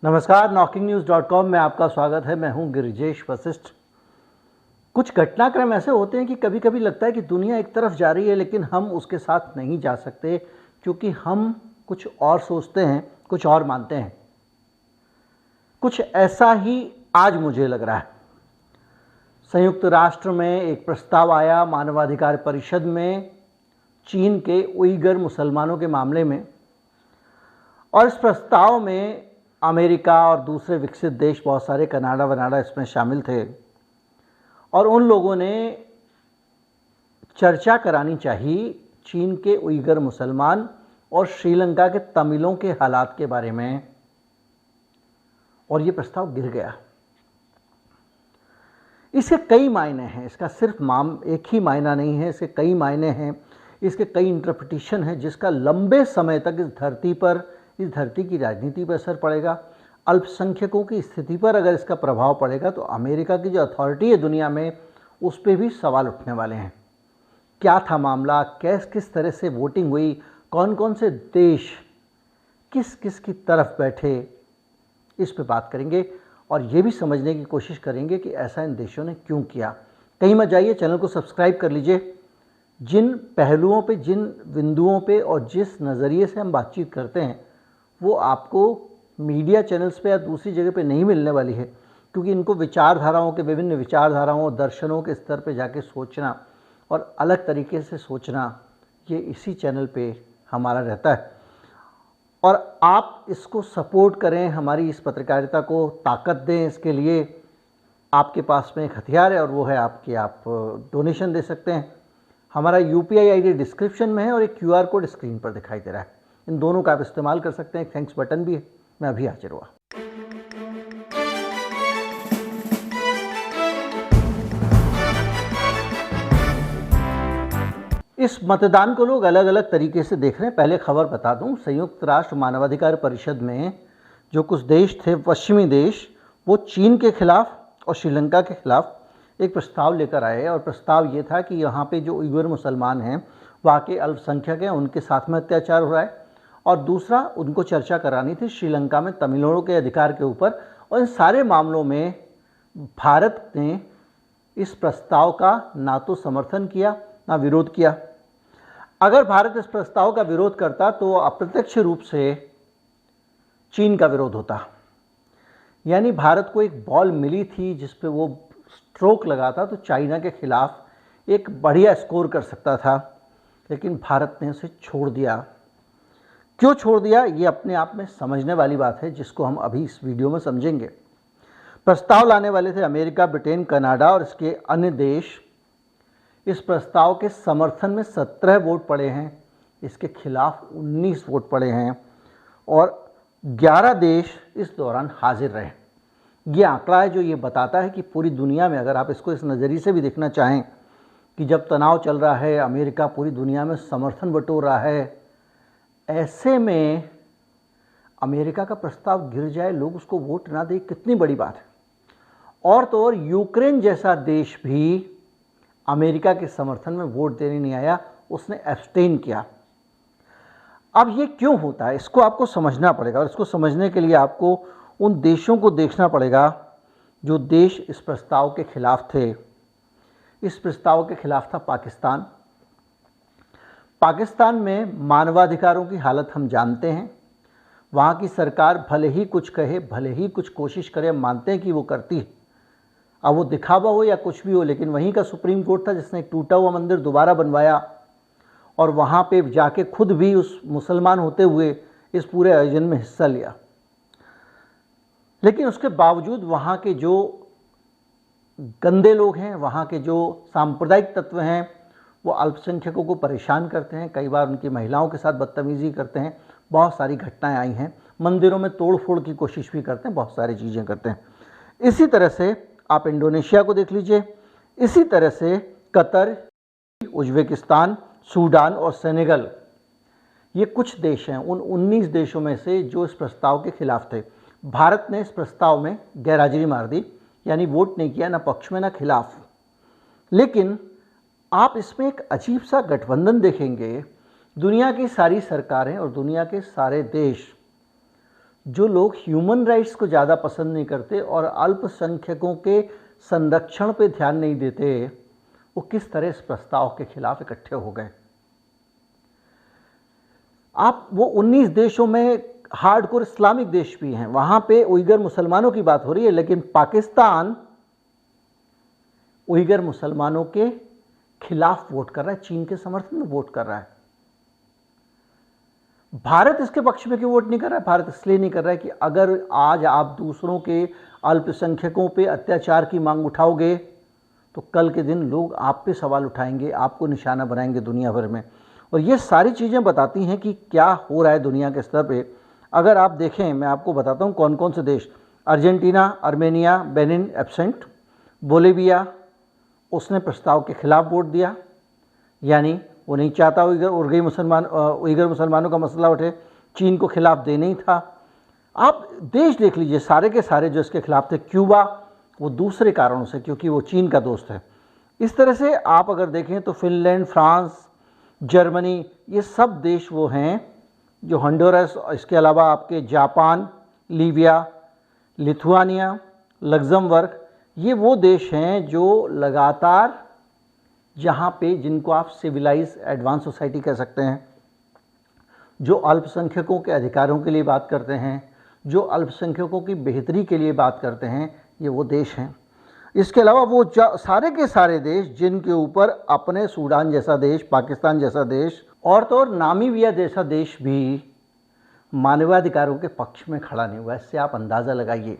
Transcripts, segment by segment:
नमस्कार, knocking-news.com में आपका स्वागत है। मैं हूं गिरिजेश वशिष्ठ। कुछ घटनाक्रम ऐसे होते हैं कि कभी कभी लगता है कि दुनिया एक तरफ जा रही है, लेकिन हम उसके साथ नहीं जा सकते क्योंकि हम कुछ और सोचते हैं, कुछ और मानते हैं। कुछ ऐसा ही आज मुझे लग रहा है। संयुक्त राष्ट्र में एक प्रस्ताव आया मानवाधिकार परिषद में चीन के उइगर मुसलमानों के मामले में, और इस प्रस्ताव में अमेरिका और दूसरे विकसित देश, बहुत सारे कनाडा वनाडा इसमें शामिल थे, और उन लोगों ने चर्चा करानी चाहिए चीन के उइगर मुसलमान और श्रीलंका के तमिलों के हालात के बारे में, और ये प्रस्ताव गिर गया। इसके कई मायने हैं, इसका सिर्फ एक ही मायना नहीं है, इसके कई मायने हैं, इसके कई इंटरप्रिटेशन हैं, जिसका लंबे समय तक इस धरती की राजनीति पर असर पड़ेगा। अल्पसंख्यकों की स्थिति पर अगर इसका प्रभाव पड़ेगा तो अमेरिका की जो अथॉरिटी है दुनिया में, उस पर भी सवाल उठने वाले हैं। क्या था मामला, किस तरह से वोटिंग हुई, कौन कौन से देश किस किस की तरफ बैठे, इस पे बात करेंगे और ये भी समझने की कोशिश करेंगे कि ऐसा इन देशों ने क्यों किया। कहीं मत जाइए, चैनल को सब्सक्राइब कर लीजिए। जिन पहलुओं पे, जिन बिंदुओं पे और जिस नज़रिए से हम बातचीत करते हैं वो आपको मीडिया चैनल्स पे या दूसरी जगह पे नहीं मिलने वाली है, क्योंकि इनको विचारधाराओं के, विभिन्न विचारधाराओं, दर्शनों के स्तर पे जाके सोचना और अलग तरीके से सोचना, ये इसी चैनल पे हमारा रहता है। और आप इसको सपोर्ट करें, हमारी इस पत्रकारिता को ताकत दें। इसके लिए आपके पास में एक हथियार है और वो है आप डोनेशन दे सकते हैं। हमारा UPI ID डिस्क्रिप्शन में है और एक QR कोड स्क्रीन पर दिखाई दे रहा है। इन दोनों का आप इस्तेमाल कर सकते हैं। थैंक्स बटन भी है। मैं अभी हाजिर हुआ। इस मतदान को लोग अलग अलग तरीके से देख रहे हैं। पहले खबर बता दूं, संयुक्त राष्ट्र मानवाधिकार परिषद में जो कुछ देश थे, पश्चिमी देश, वो चीन के खिलाफ और श्रीलंका के खिलाफ एक प्रस्ताव लेकर आए। और प्रस्ताव ये था कि यहाँ पे जो उइगर मुसलमान हैं, वहाँ के अल्पसंख्यक हैं, उनके साथ में अत्याचार हो रहा है। और दूसरा, उनको चर्चा करानी थी श्रीलंका में तमिलों के अधिकार के ऊपर। और इन सारे मामलों में भारत ने इस प्रस्ताव का ना तो समर्थन किया ना विरोध किया। अगर भारत इस प्रस्ताव का विरोध करता तो अप्रत्यक्ष रूप से चीन का विरोध होता। यानी भारत को एक बॉल मिली थी जिस पे वो स्ट्रोक लगाता तो चाइना के खिलाफ एक बढ़िया स्कोर कर सकता था, लेकिन भारत ने उसे छोड़ दिया। क्यों छोड़ दिया, ये अपने आप में समझने वाली बात है, जिसको हम अभी इस वीडियो में समझेंगे। प्रस्ताव लाने वाले थे अमेरिका, ब्रिटेन, कनाडा और इसके अन्य देश। इस प्रस्ताव के समर्थन में 17 वोट पड़े हैं, इसके खिलाफ 19 वोट पड़े हैं और 11 देश इस दौरान हाजिर रहे। ये आंकड़ा है जो ये बताता है कि पूरी दुनिया में, अगर आप इसको इस नज़रिए से भी देखना चाहें कि जब तनाव चल रहा है, अमेरिका पूरी दुनिया में समर्थन बटोर रहा है, ऐसे में अमेरिका का प्रस्ताव गिर जाए, लोग उसको वोट ना दें, कितनी बड़ी बात है। और तो और यूक्रेन जैसा देश भी अमेरिका के समर्थन में वोट देने नहीं आया, उसने एब्सटेन किया। अब ये क्यों होता है, इसको आपको समझना पड़ेगा, और इसको समझने के लिए आपको उन देशों को देखना पड़ेगा जो देश इस प्रस्ताव के खिलाफ थे। इस प्रस्ताव के खिलाफ था पाकिस्तान। पाकिस्तान में मानवाधिकारों की हालत हम जानते हैं। वहाँ की सरकार भले ही कुछ कहे, भले ही कुछ कोशिश करे, हम मानते हैं कि वो करती है, अब वो दिखावा हो या कुछ भी हो, लेकिन वहीं का सुप्रीम कोर्ट था जिसने एक टूटा हुआ मंदिर दोबारा बनवाया और वहाँ पे जाके खुद भी उस मुसलमान होते हुए इस पूरे आयोजन में हिस्सा लिया। लेकिन उसके बावजूद वहाँ के जो गंदे लोग हैं, वहाँ के जो सांप्रदायिक तत्व हैं, वो अल्पसंख्यकों को परेशान करते हैं, कई बार उनकी महिलाओं के साथ बदतमीज़ी करते हैं। बहुत सारी घटनाएं आई हैं, मंदिरों में तोड़ फोड़ की कोशिश भी करते हैं, बहुत सारी चीज़ें करते हैं। इसी तरह से आप इंडोनेशिया को देख लीजिए, इसी तरह से कतर, उज्बेकिस्तान, सूडान और सेनेगल, ये कुछ देश हैं उन 19 देशों में से जो इस प्रस्ताव के खिलाफ थे। भारत ने इस प्रस्ताव में गैरहाजिरी मार दी, यानी वोट नहीं किया, ना पक्ष में ना खिलाफ। लेकिन आप इसमें एक अजीब सा गठबंधन देखेंगे। दुनिया की सारी सरकारें और दुनिया के सारे देश जो लोग ह्यूमन राइट्स को ज़्यादा पसंद नहीं करते और अल्पसंख्यकों के संरक्षण पे ध्यान नहीं देते, वो किस तरह इस प्रस्ताव के खिलाफ इकट्ठे हो गए। आप वो 19 देशों में हार्डकोर इस्लामिक देश भी हैं, वहाँ पे उइगर मुसलमानों की बात हो रही है, लेकिन पाकिस्तान उइगर मुसलमानों के खिलाफ वोट कर रहा है, चीन के समर्थन में वोट कर रहा है। भारत इसके पक्ष में क्यों वोट नहीं कर रहा है? भारत इसलिए नहीं कर रहा है कि अगर आज आप दूसरों के अल्पसंख्यकों पे अत्याचार की मांग उठाओगे तो कल के दिन लोग आप पे सवाल उठाएंगे, आपको निशाना बनाएंगे दुनिया भर में। और ये सारी चीज़ें बताती हैं कि क्या हो रहा है दुनिया के स्तर पे। अगर आप देखें, मैं आपको बताता हूँ कौन कौन से देश: Argentina, Armenia, Benin absent, Bolivia उसने प्रस्ताव के खिलाफ वोट दिया, यानी वो नहीं चाहता उइगर मुसलमानों का मसला उठे, चीन को खिलाफ देना ही था। आप देश देख लीजिए सारे के सारे जो इसके खिलाफ थे। क्यूबा वो दूसरे कारणों से, क्योंकि वो चीन का दोस्त है। इस तरह से आप अगर देखें तो फिनलैंड, फ्रांस, जर्मनी, ये सब देश वो हैं जो हंडोरस, इसके अलावा आपके जापान, लीबिया, लिथुआनिया, लग्जमबर्ग, ये वो देश हैं जो लगातार जहाँ पे जिनको आप सिविलाइज एडवांस सोसाइटी कह सकते हैं, जो अल्पसंख्यकों के अधिकारों के लिए बात करते हैं, जो अल्पसंख्यकों की बेहतरी के लिए बात करते हैं, ये वो देश हैं। इसके अलावा वो सारे के सारे देश जिनके ऊपर अपने सूडान जैसा देश, पाकिस्तान जैसा देश और तो और नामीबिया जैसा देश भी मानवाधिकारों के पक्ष में खड़ा नहीं हुआ। इससे आप अंदाज़ा लगाइए,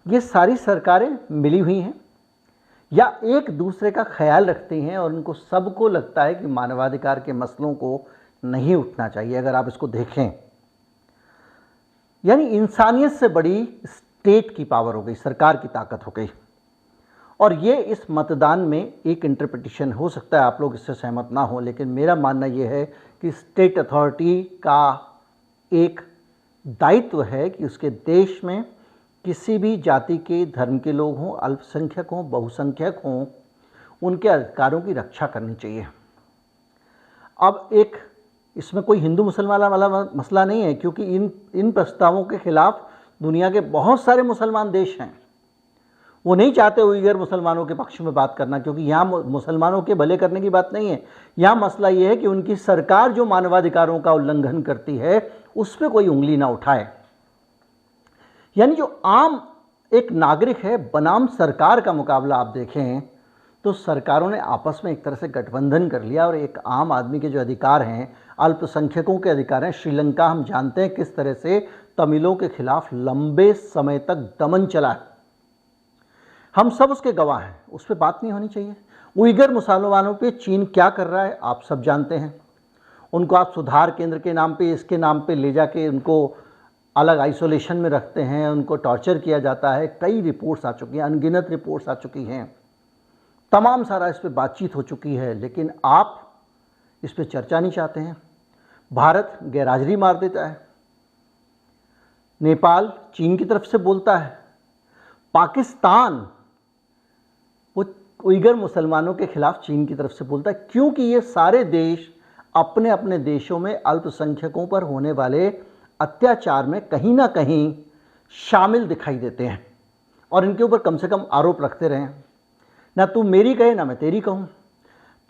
ये सारी सरकारें मिली हुई हैं या एक दूसरे का ख्याल रखती हैं और उनको सबको लगता है कि मानवाधिकार के मसलों को नहीं उठना चाहिए। अगर आप इसको देखें, यानी इंसानियत से बड़ी स्टेट की पावर हो गई, सरकार की ताकत हो गई। और ये इस मतदान में एक इंटरप्रिटेशन हो सकता है, आप लोग इससे सहमत ना हो, लेकिन मेरा मानना ये है कि स्टेट अथॉरिटी का एक दायित्व है कि उसके देश में किसी भी जाति के, धर्म के लोग हों, अल्पसंख्यक हों, बहुसंख्यक हों, उनके अधिकारों की रक्षा करनी चाहिए। अब एक इसमें कोई हिंदू मुसलमान वाला मसला नहीं है, क्योंकि इन प्रस्तावों के खिलाफ दुनिया के बहुत सारे मुसलमान देश हैं। वो नहीं चाहते उइगर मुसलमानों के पक्ष में बात करना, क्योंकि यहाँ मुसलमानों के भले करने की बात नहीं है। यहाँ मसला ये है कि उनकी सरकार जो मानवाधिकारों का उल्लंघन करती है उस पर कोई उंगली ना उठाए। यानी जो आम एक नागरिक है बनाम सरकार का मुकाबला आप देखें तो सरकारों ने आपस में एक तरह से गठबंधन कर लिया और एक आम आदमी के जो अधिकार हैं, अल्पसंख्यकों के अधिकार हैं। श्रीलंका हम जानते हैं किस तरह से तमिलों के खिलाफ लंबे समय तक दमन चला है, हम सब उसके गवाह हैं, उस पर बात नहीं होनी चाहिए। उइगर मुसलमानों पे चीन क्या कर रहा है आप सब जानते हैं। उनको आप सुधार केंद्र के नाम पे, इसके नाम पे ले जाके उनको अलग आइसोलेशन में रखते हैं, उनको टॉर्चर किया जाता है। कई रिपोर्ट्स आ चुकी हैं, अनगिनत रिपोर्ट्स आ चुकी हैं, तमाम सारा इस पर बातचीत हो चुकी है, लेकिन आप इस पर चर्चा नहीं चाहते हैं। भारत गैरहाजिरी मार देता है, नेपाल चीन की तरफ से बोलता है, पाकिस्तान वो उइगर मुसलमानों के खिलाफ चीन की तरफ से बोलता है, क्योंकि ये सारे देश अपने अपने देशों में अल्पसंख्यकों पर होने वाले अत्याचार में कहीं ना कहीं शामिल दिखाई देते हैं और इनके ऊपर कम से कम आरोप रखते रहे। ना तू मेरी कहे ना मैं तेरी कहूँ,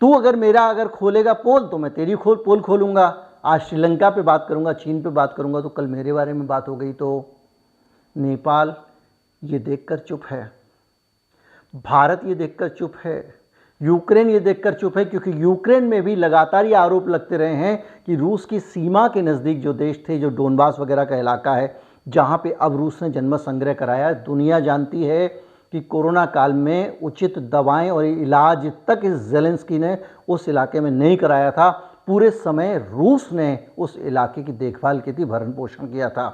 तू अगर खोलेगा पोल तो मैं तेरी पोल खोलूँगा। आज श्रीलंका पे बात करूँगा, चीन पे बात करूँगा, तो कल मेरे बारे में बात हो गई तो नेपाल ये देखकर चुप है, भारत ये देखकर चुप है, यूक्रेन ये देखकर चुप है, क्योंकि यूक्रेन में भी लगातार ये आरोप लगते रहे हैं कि रूस की सीमा के नज़दीक जो देश थे, जो डोनबास वगैरह का इलाका है, जहाँ पे अब रूस ने जन्म संग्रह कराया। दुनिया जानती है कि कोरोना काल में उचित दवाएं और इलाज तक इस ज़ेलेंस्की ने उस इलाके में नहीं कराया था। पूरे समय रूस ने उस इलाके की देखभाल की थी, भरण पोषण किया था।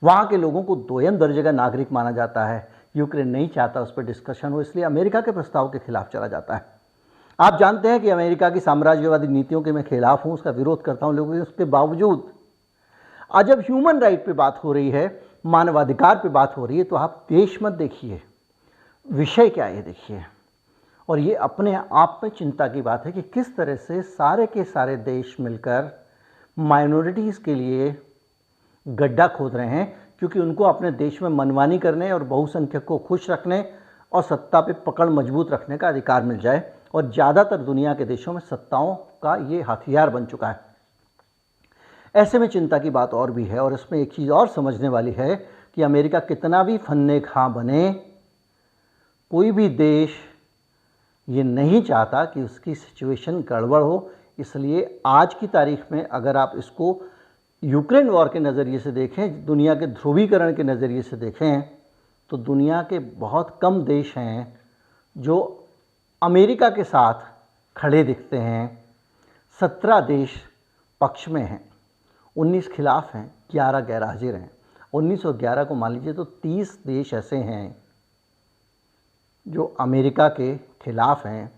वहाँ के लोगों को दोयम दर्जे का नागरिक माना जाता है। यूक्रेन नहीं चाहता उस पर डिस्कशन हो, इसलिए अमेरिका के प्रस्ताव के खिलाफ चला जाता है। आप जानते हैं कि अमेरिका की साम्राज्यवादी नीतियों के मैं खिलाफ हूँ, उसका विरोध करता हूँ, लेकिन उसके बावजूद आज जब ह्यूमन राइट पे बात हो रही है, मानवाधिकार पे बात हो रही है, तो आप देश मत देखिए, विषय क्या है देखिए। और ये अपने आप में चिंता की बात है कि किस तरह से सारे के सारे देश मिलकर माइनॉरिटीज़ के लिए गड्ढा खोद रहे हैं, क्योंकि उनको अपने देश में मनमानी करने और बहुसंख्यक को खुश रखने और सत्ता पे पकड़ मजबूत रखने का अधिकार मिल जाए। और ज़्यादातर दुनिया के देशों में सत्ताओं का ये हथियार बन चुका है। ऐसे में चिंता की बात और भी है, और इसमें एक चीज़ और समझने वाली है कि अमेरिका कितना भी फन्ने खां बने, कोई भी देश ये नहीं चाहता कि उसकी सिचुएशन गड़बड़ हो। इसलिए आज की तारीख में अगर आप इसको यूक्रेन वॉर के नज़रिए से देखें, दुनिया के ध्रुवीकरण के नज़रिए से देखें, तो दुनिया के बहुत कम देश हैं जो अमेरिका के साथ खड़े दिखते हैं। 17 देश पक्ष में हैं, 19 खिलाफ हैं, 11 गैर हाजिर हैं। 19 और 11 को मान लीजिए तो 30 देश ऐसे हैं जो अमेरिका के खिलाफ हैं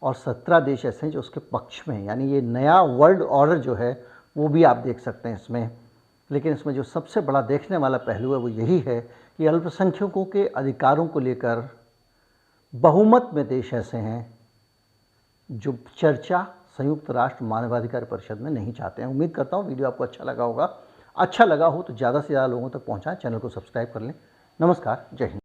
और 17 देश ऐसे हैं जो उसके पक्ष में हैं। यानी ये नया वर्ल्ड ऑर्डर जो है वो भी आप देख सकते हैं इसमें। लेकिन इसमें जो सबसे बड़ा देखने वाला पहलू है वो यही है कि अल्पसंख्यकों के अधिकारों को लेकर बहुमत में देश ऐसे हैं जो चर्चा संयुक्त राष्ट्र मानवाधिकार परिषद में नहीं चाहते हैं। उम्मीद करता हूँ वीडियो आपको अच्छा लगा होगा। अच्छा लगा हो तो ज़्यादा से ज़्यादा लोगों तक पहुँचाएं, चैनल को सब्सक्राइब कर लें। नमस्कार, जय हिंद।